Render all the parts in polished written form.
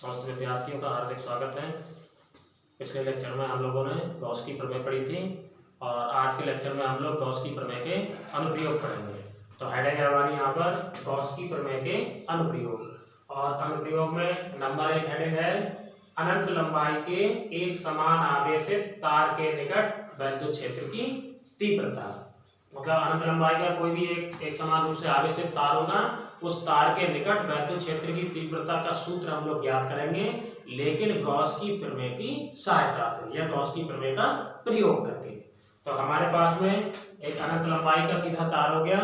समस्त विद्यार्थियों का हार्दिक स्वागत है। पिछले लेक्चर में हम लोगों ने गॉस की प्रमेय पढ़ी थी और आज के लेक्चर में हम लोग गॉस की प्रमेय के अनुप्रयोग पढ़ेंगे। तो हेडिंग है हमारी यहाँ पर गॉस की प्रमेय के अनुप्रयोग, और अनुप्रयोग में नंबर 1 हेडिंग है अनंत लंबाई के एक समान आवेशित तार के निकट विद्युत क्षेत्र की तीव्रता। मतलब अनंत लंबाई का कोई भी एक समान रूप से आवेशित तार होगा, उस तार के निकट विद्युत क्षेत्र की तीव्रता का सूत्र हम लोग ज्ञात करेंगे, लेकिन गॉस की प्रमेय की सहायता से या गॉस की प्रमेय का प्रयोग करके। तो हमारे पास में एक अनंत लंबाई का सीधा तार हो गया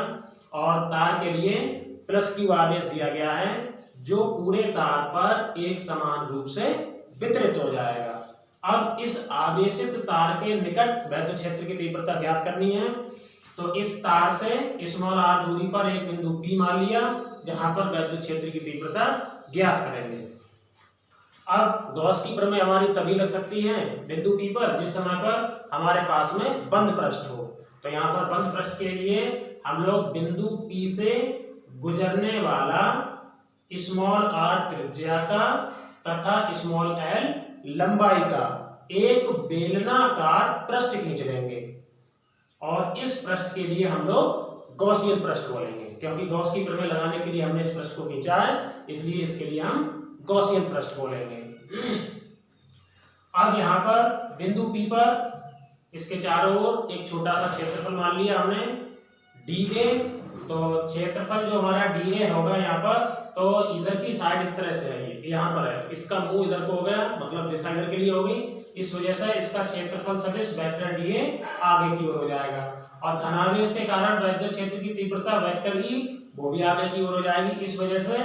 और तार के लिए प्लस क्यू आवेश दिया गया है जो पूरे तार पर एक समान रूप से वितरित हो जाएगा। अब इस आवेशित तार के निकट विद्युत क्षेत्र की तीव्रता ज्ञात करनी है। तो इस तार से स्मॉल r दूरी पर एक बिंदु P मान लिया जहां पर विद्युत क्षेत्र की तीव्रता ज्ञात करेंगे। अब गॉस की प्रमेय हमारी तभी लग सकती है बिंदु P पर जिस समय पर हमारे पास में बंद पृष्ठ हो। तो यहाँ पर बंद पृष्ठ के लिए हम लोग बिंदु P से गुजरने वाला स्मॉल r त्रिज्या का तथा स्मॉल l लंबाई का एक बेलनाकार पृष्ठ खींच लेंगे और इस पृष्ठ के लिए हम लोग गॉसियन पृष्ठ बोलेंगे, क्योंकि गॉस की प्रमेय लगाने के लिए हमने इस पृष्ठ को खींचा है, इसलिए इसके लिए हम गॉसियन पृष्ठ बोलेंगे। अब यहाँ पर बिंदु P पर इसके चारों ओर एक छोटा सा क्षेत्रफल मान लिया हमने dA। तो क्षेत्रफल जो हमारा dA होगा यहाँ पर, तो इधर की साइड इस तरह से है, ये यहाँ पर है, तो इसका मुंह इधर को हो गया, मतलब दिशा इधर के लिए होगी। इस वजह से इसका क्षेत्रफल सदिश वेक्टर dA आगे की ओर हो जाएगा और धनावेश के कारण विद्युत क्षेत्र की तीव्रता वेक्टर E वो भी आगे की ओर हो जाएगी। इस वजह से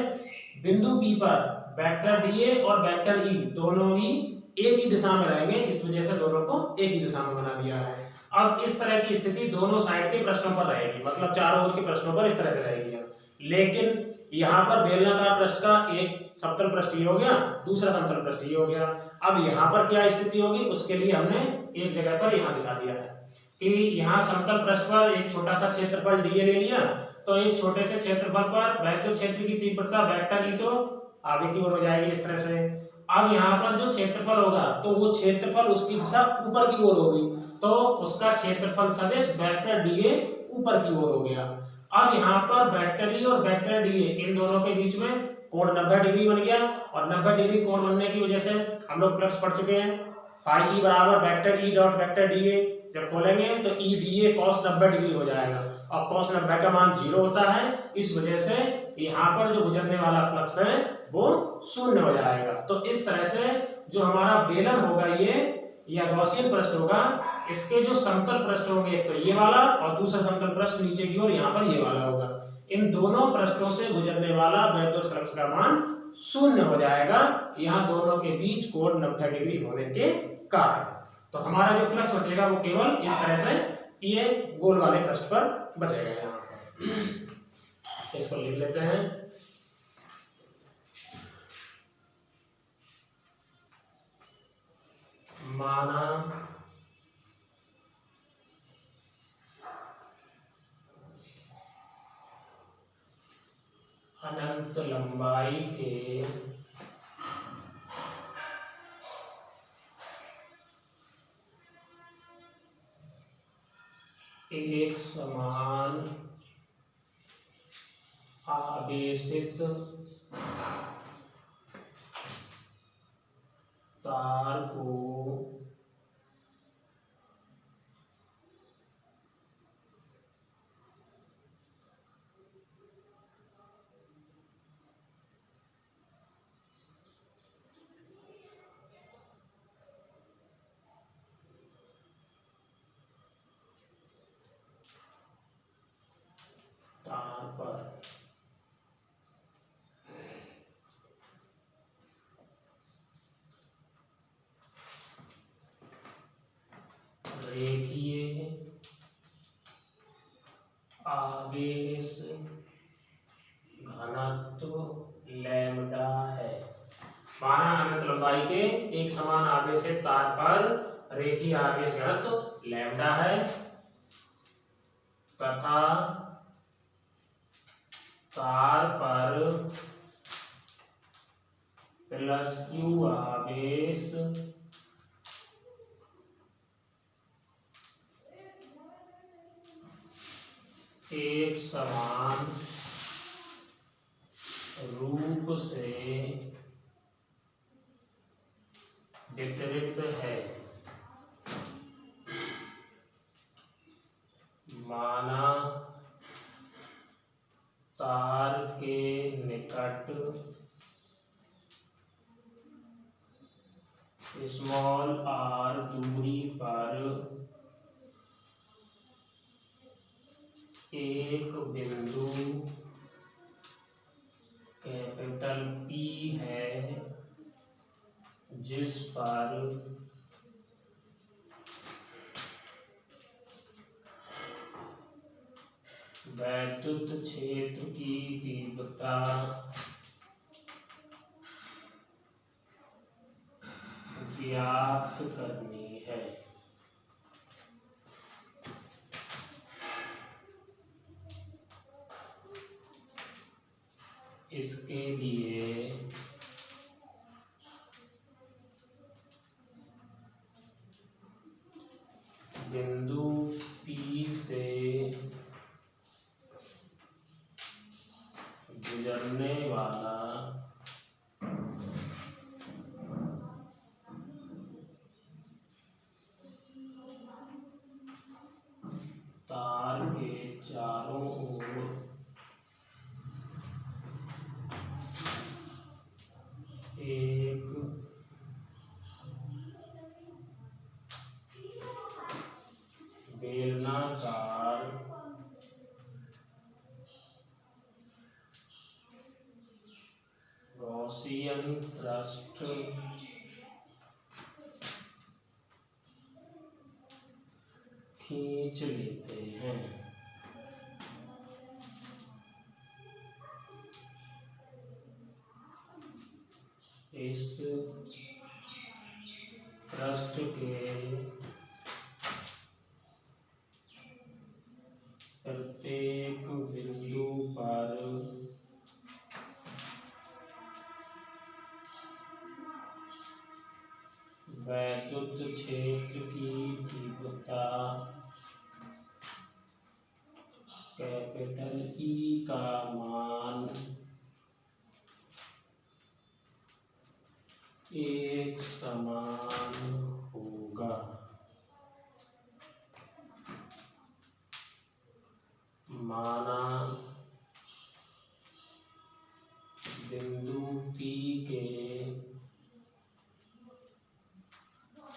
बिंदु P पर वेक्टर dA और वेक्टर E दोनों ही एक ही दिशा में रहेंगे, इस वजह से दोनों को एक ही दिशा में बना दिया है। अब इस तरह की स्थिति दोनों साइड के प्रश्नों पर रहेगी, मतलब चारों ओर के प्रश्नों पर इस तरह से रहेगी। लेकिन यहाँ पर बेलनाकार पृष्ठ का एक समतल पृष्ठ ये हो गया, दूसरा समतल पृष्ठ ये हो गया। अब यहाँ पर क्या स्थिति होगी, उसके लिए हमने एक जगह पर यहाँ दिखा दिया है कि यहाँ समतल पृष्ठ पर एक छोटा सा क्षेत्रफल dA ले लिया, तो इस छोटे से क्षेत्रफल पर विद्युत क्षेत्र की तीव्रता वेक्टर E तो आगे की ओर हो जाएगी इस तरह से। अब यहाँ पर जो क्षेत्रफल होगा तो वो क्षेत्रफल उसकी दिशा ऊपर की ओर होगी, तो उसका क्षेत्रफल सदिश वेक्टर dA ऊपर की ओर हो गया। अब यहाँ पर वेक्टर E और वेक्टर dA इन दोनों के बीच में कोण 90 डिग्री बन गया और 90 डिग्री कोण बनने की वजह से हम लोग प्लस पढ़ चुके हैं। फाई E बराबर vector E dot vector dA, जब खोलेंगे तो E dA cos 90 डिग्री हो जाएगा और cos 90 का मान 0 होता है, इस वजह से यहाँ पर जो गुजरने वाला फ्लक्स है वो शून्य हो जाएगा। तो इस तरह से जो हमारा बेलन होगा ये या गॉसियन पृष्ठ होगा, इसके जो समतल पृष्ठ होंगे एक तो ये वाला और दूसरा समतल पृष्ठ नीचे की ओर यहाँ पर ये वाला होगा। इन दोनों पृष्ठों से गुजरने वाला विद्युत फ्लक्स का मान शून्य हो जाएगा, यहाँ दोनों के बीच कोण 90 डिग्री होने के कारण। तो हमारा जो फ्लक्स बचेगा वो केवल इस तरह से ये गोल वाले पृष्ठ पर बचेगा। यहाँ पर इसको लिख लेते हैं। माना अनंत लंबाई के एक समान आवेशित तार को तार पर रेखीय आवेश घनत्व लैम्डा है। माना अनंत लंबाई के एक समान आवेशित तार पर रेखीय आवेश घनत्व लैम्डा है तथा तार पर प्लस क्यू आवेश एक समान रूप से वितरित है। माना तार के निकट स्मॉल r दूरी पर एक बिंदु कैपिटल P है जिस पर वैद्युत क्षेत्र की तीव्रता ज्ञात करनी है। इसके लिए बिंदु P से गुजरने वाला तार के चारों ओर एक बेलनाकार गॉसियन पृष्ठ खींच लेते हैं। इस पृष्ठ के प्रत्येक बिंदु पर वैद्युत क्षेत्र की तीव्रता कैपिटल E का मान एक समान होगा। माना बिंदु P के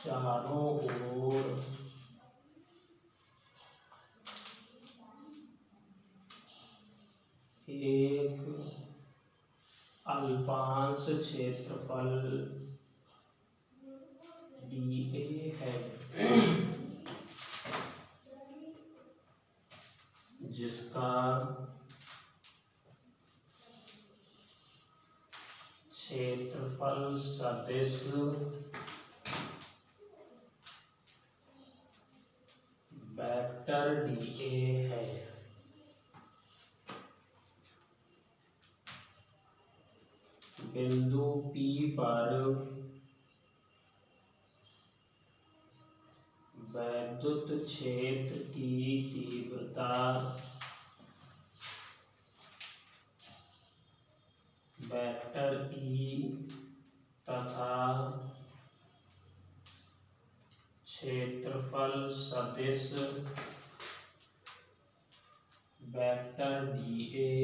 चारों ओर एक अल्पांश क्षेत्रफल dA है जिसका क्षेत्रफल सदिश वेक्टर dA है। बिंदु P पर वैद्युत क्षेत्र की तीव्रता वेक्टर E तथा क्षेत्रफल सदिश वेक्टर dA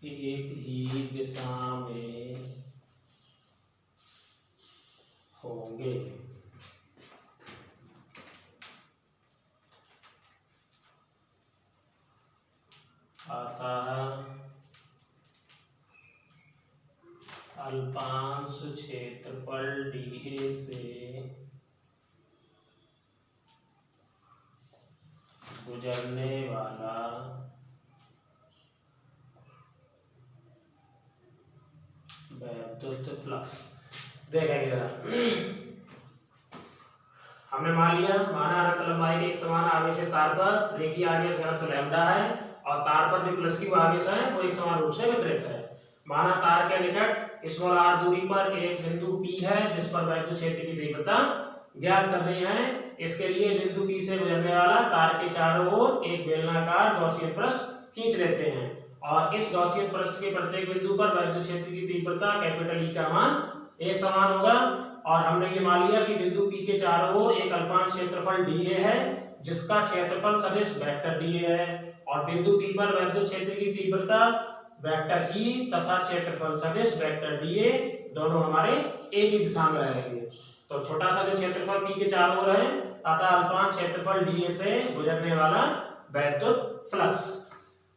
एक ही दिशा में होंगे। अतः अल्पांश क्षेत्रफल dA से गुजरने वाला वैद्युत फ्लक्स देखेंगे जरा। हमने मान लिया माना अनंत लंबाई के एक समान आवेशित तार पर रेखीय आवेश घनत्व लैम्डा है और तार पर जो प्लस की आवेश है वो एक समान रूप से वितरित है। माना तार के निकट स्मॉल r दूरी पर एक बिंदु P है जिस पर वैद्युत क्षेत्र की तीव्रता ज्ञात करनी है। इसके लिए बिंदु P से गुजरने वाला तार के चारों ओर एक बेलनाकार गॉसियन पृष्ठ खींच लेते हैं और इस गॉसियन पृष्ठ के प्रत्येक बिंदु पर वैद्युत क्षेत्र की तीव्रता कैपिटल E का मान एक समान होगा। और हमने ये मान लिया कि बिंदु P के चारों ओर एक अल्पांश क्षेत्रफल dA है जिसका क्षेत्रफल सदिश वेक्टर dA है और बिंदु P पर वैद्युत क्षेत्र की तीव्रता वेक्टर E तथा क्षेत्रफल सदिश वेक्टर dA दोनों हमारे एक ही दिशा में रहेंगे। तो छोटा सा जो क्षेत्रफल P के चारों ओर है तथा अल्पांश क्षेत्रफल dA से गुजरने वाला वैद्युत फ्लक्स।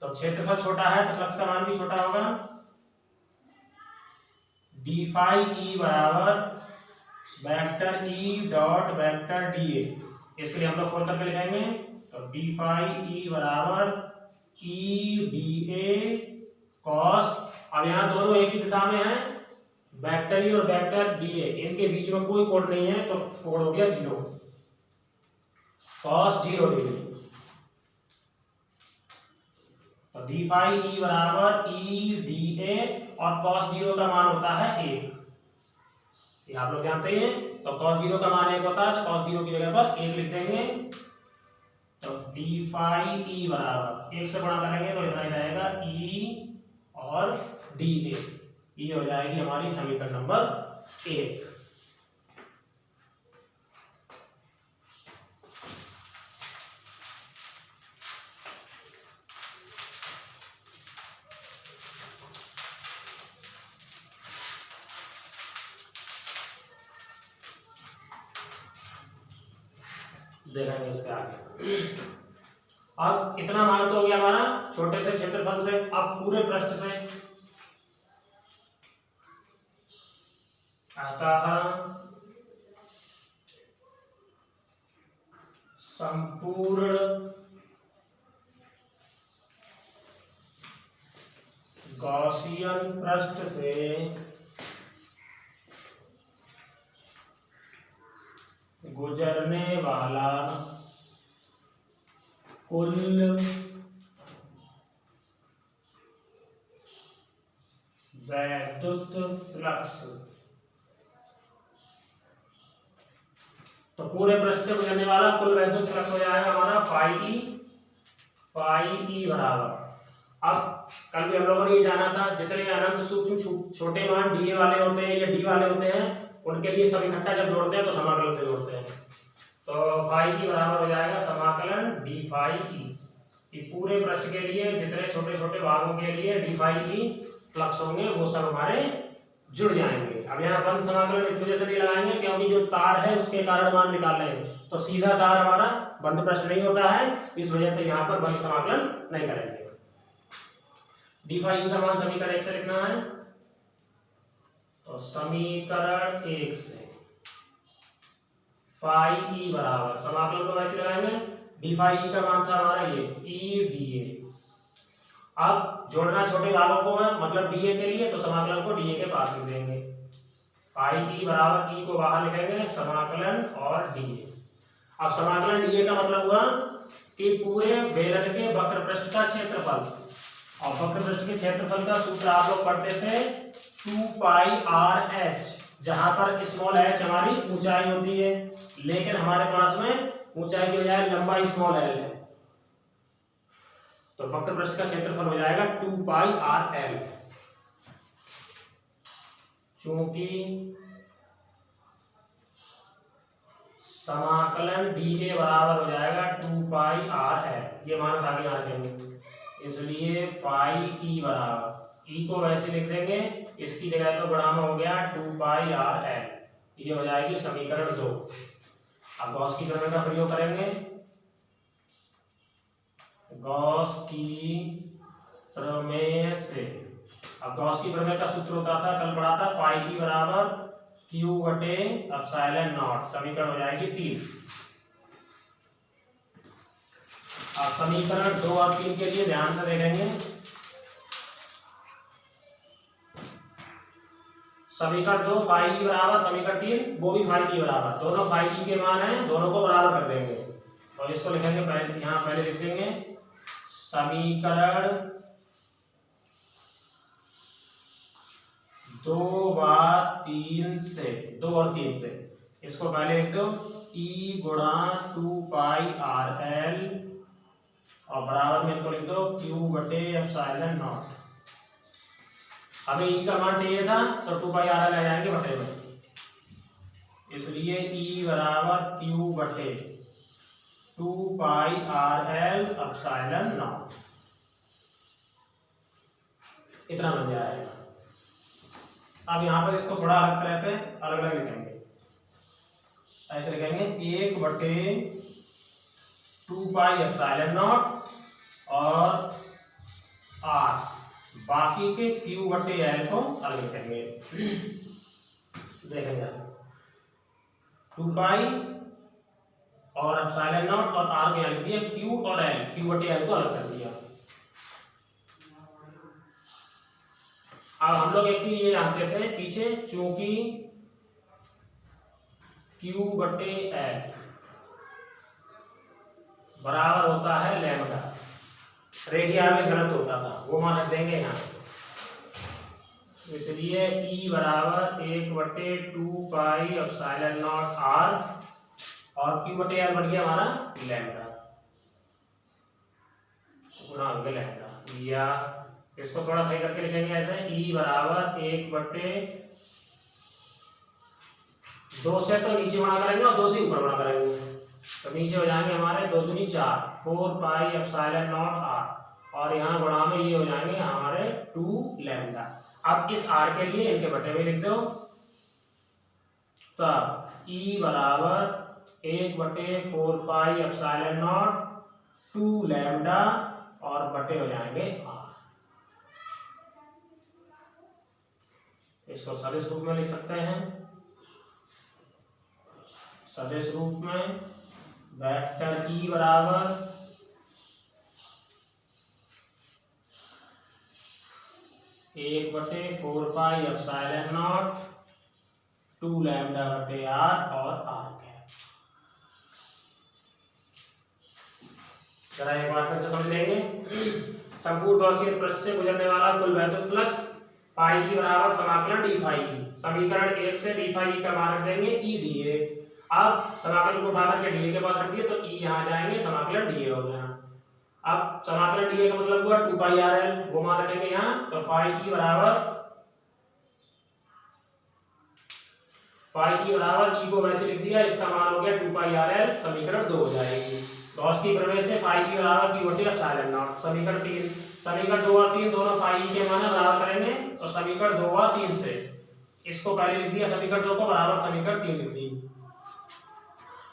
तो क्षेत्रफल छोटा है तो फ्लक्स का मान भी छोटा होगा। d फाई E बराबर vector E dot vector dA। इसके लिए हम लोग खोल करके लिखेंगे तो d फाई E बराबर E dA cos। अब यहाँ दोनों एक ही दिशा में हैं, वेक्टर E और वेक्टर dA, इनके बीच में कोई कोण नहीं है तो कोण हो गया 0, cos 0 डिग्री। तो d फाई E बराबर E dA और cos 0 का मान होता है 1, ये आप लोग जानते हैं। तो cos 0 का मान 1 होता है तो cos 0 की जगह पर 1 लिख देंगे। तो d फाई E बराबर 1 से गुणा करेंगे तो इतना ही रहेगा E और dA। ये हो जाएगी हमारी समीकरण नंबर 1। देखेंगे इसके आगे। अब इतना मान तो हो गया हमारा छोटे से क्षेत्रफल से। अब पूरे पृष्ठ से अतः संपूर्ण गॉसियन पृष्ठ से गुजरने वाला कुल वैद्युत फ्लक्स। तो पूरे पृष्ठ से गुजरने वाला कुल वैद्युत फ्लक्स हो जाएगा हमारा फाई ई बराबर। अब कल भी हम लोगों ने ये जाना था जितने अनंत सूक्ष्म छोटे मान डीए वाले होते हैं या डी वाले होते हैं उनके लिए सब इकट्ठा जब जोड़ते हैं तो समाकलन से जोड़ते हैं। तो फाई ई बराबर हो जाएगा समाकलन डी फाई ई। पूरे पृष्ठ के लिए जितने छोटे छोटे भागों के लिए डी फाई ई फ्लक्स होंगे वो सब हमारे जुड़ जाएंगे। अब यहाँ बंद समाकलन इस वजह से नहीं लगाएंगे क्योंकि जो तार है उसके कारण मान निकाल रहे हैं तो सीधा तार हमारा बंद पृष्ठ नहीं होता है, इस वजह से यहाँ पर बंद समाकलन नहीं करेंगे। डी फाई ई का मान समीकरण 1 से लिखना है तो समीकरण 1 से फाई ई बराबर समाकलन को वैसे लगाएंगे। डी फाई ई का मान था हमारा ये ई डी ए। अब जोड़ना छोटे भागों को है मतलब डीए के लिए तो समाकलन को डीए के पास लिख देंगे। फाई ई बराबर ई को बाहर लिखेंगे समाकलन और डीए। अब समाकलन डीए का मतलब हुआ कि पूरे बेलन के वक्र पृष्ठ का क्षेत्रफल, और वक्र पृष्ठ के क्षेत्रफल का सूत्र आप लोग पढ़ते थे 2 पाई आर एच, जहां पर स्मॉल एच हमारी ऊंचाई होती है लेकिन हमारे पास में ऊंचाई की बजाय लंबाई स्मॉल एल है तो वक्र पृष्ठ का क्षेत्रफल हो जाएगा 2 पाई आर एल। चूंकि समाकलन डीए बराबर हो जाएगा 2 पाई आर एल, ये मान आगे आ जाएंगे इसलिए फाई ई बराबर ई को वैसे लिख देंगे, इसकी जगह पर गुणा में हो गया 2 पाई आर एल, ये हो जाएगी समीकरण 2। अब गॉस की प्रमेय का प्रयोग करेंगे। गॉस की प्रमेय से, अब गॉस की प्रमेय का सूत्र होता था कल पढ़ा था फाई ई बराबर क्यू बटे एप्सिलॉन नॉट, समीकरण हो जाएगी 3। अब समीकरण 2 और 3 के लिए ध्यान से देखेंगे। समीकरण 2 फाई ई बराबर, समीकरण 3 वो भी फाई ई बराबर, दोनों फाई ई के मान हैं, दोनों को बराबर कर देंगे और इसको लिखेंगे पहले, यहाँ पहले लिख देंगे समीकरण 2 व 3 से, 2 और 3 से इसको पहले लिख दो E गुणा 2πRL और बराबर में इनको लिख दो Q/ε0। हमें E का मान चाहिए था तो 2πRL आ जाएंगे बटे में, इसलिए E बराबर Q/2πRL/0 इतना बन जाएगा। अब यहाँ पर इसको थोड़ा अलग तरह से अलग अलग लिखेंगे, ऐसे लिखेंगे 1/2πε0 और R, बाकी के Q/L को अलग लिखेंगे। देखेंगे 2π और ε0 और R को यहाँ लिख दिया, Q और L, Q/L को अलग कर दिया। अब हम लोग एक चीज ये जानते थे पीछे, चूंकि Q/L बराबर होता है लैम्डा, रेखीय आवेश घनत्व होता था, वो मान रख देंगे यहाँ, इसलिए E बराबर 1/2πε0R और Q/L बन गया हमारा लैम्डा गुणा लैम्डा, या इसको थोड़ा सही करके लिखेंगे ऐसे E बराबर 1/2 से तो नीचे गुणा करेंगे और 2 से ऊपर गुणा करेंगे, तो नीचे हो जाएंगे हमारे 2 दूनी 4 4πε0R और यहाँ गुणा में ये हो जाएंगे हमारे 2 लैम्डा। अब इस R के लिए इनके बटे में लिख दो, तब E बराबर 1/4πε0 2 लैम्डा और बटे हो जाएंगे R। इसको सदिश रूप में लिख सकते हैं, सदिश रूप में वेक्टर E बराबर 1/4πε0 2 लैम्डा बटे R और R कैप। जरा एक बार फिर से समझ लेंगे, संपूर्ण गॉसियन पृष्ठ से गुजरने वाला कुल वैद्युत फ्लक्स फाई E बराबर समाकलन d फाई E, समीकरण 1 से d फाई E का मान रख देंगे E dA। अब समाकलन को उठाकर के dA के पास रख दिए तो E यहाँ जाएंगे, समाकलन dA हो गया। अब समाकलन dA का मतलब हुआ 2πRL, वो मान रखेंगे यहाँ, तो फाई E बराबर E को वैसे लिख दिया, इसका मान हो गया 2πRL, समीकरण 2 हो जाएगी। गॉस की प्रमेय से फाई E बराबर Q/ε0, समीकरण 3, समीकरण 2 और 3 दोनों फाई E के मान बराबर करेंगे, तो समीकरण 2 और 3 से इसको पहले लिख दिया, समीकरण 2 को बराबर समीकरण 3 लिख दी।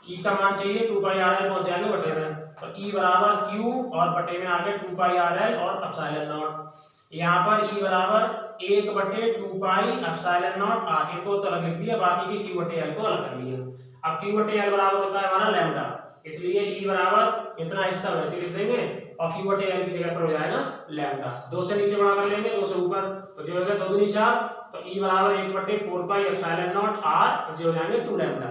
E का मान चाहिए 2πRL पहुंच जाएंगे बटे में, तो E बराबर Q और बटे में आगे 2πRL और ε0। यहाँ पर E बराबर 1/2πε0R, इनको तो अलग लिख दिया, बाकी के Q/L को अलग कर लिया। अब Q/L बराबर होता है हमारा लैम्डा, इसलिए E बराबर इतना हिस्सा वैसे लिख देंगे और Q/L की जगह पर हो जाएगा लैम्डा। 2 से नीचे गुणा कर लेंगे, 2 से ऊपर, तो जो हो गया 2 दूनी 4, तो E बराबर 1/4πε0R, जो हो जाएंगे 2 लैम्डा।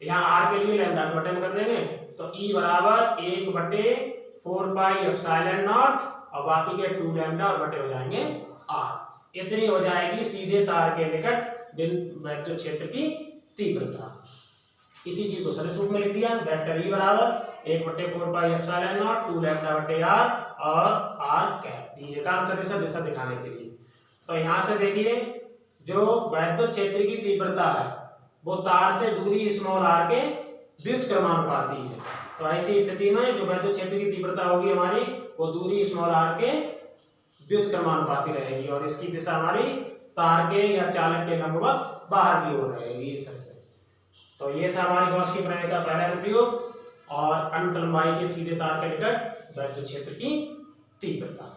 यहाँ R के लिए लैम्डा के बटे में कर देंगे, तो E बराबर 1/4πε0 और बाकी के 2 लैम्डा और बटे हो जाएंगे R। इतनी हो जाएगी सीधे तार के निकट विद्युत क्षेत्र की तीव्रता। इसी चीज को सदिश रूप में लिख दिया, वेक्टर E बराबर 1/4πε0 2 लैम्डा बटे R और R कैप, ये एकांक सदिश दिशा दिखाने के लिए। तो यहाँ से देखिए जो वैद्युत क्षेत्र की तीव्रता है वो तार से दूरी स्मॉल r के व्युत्क्रमानुपाती है, तो ऐसी स्थिति में जो वैद्युत क्षेत्र की तीव्रता होगी हमारी वो दूरी स्मॉल r के व्युत्क्रमानुपाती रहेगी और इसकी दिशा हमारी तार के या चालक के लंबवत बाहर की ओर रहेगी, इस तरह से। तो ये था हमारी गॉस की प्रमेय का पहला उपयोग और अनंत लंबाई के सीधे तार के निकट वैद्युत क्षेत्र की तीव्रता।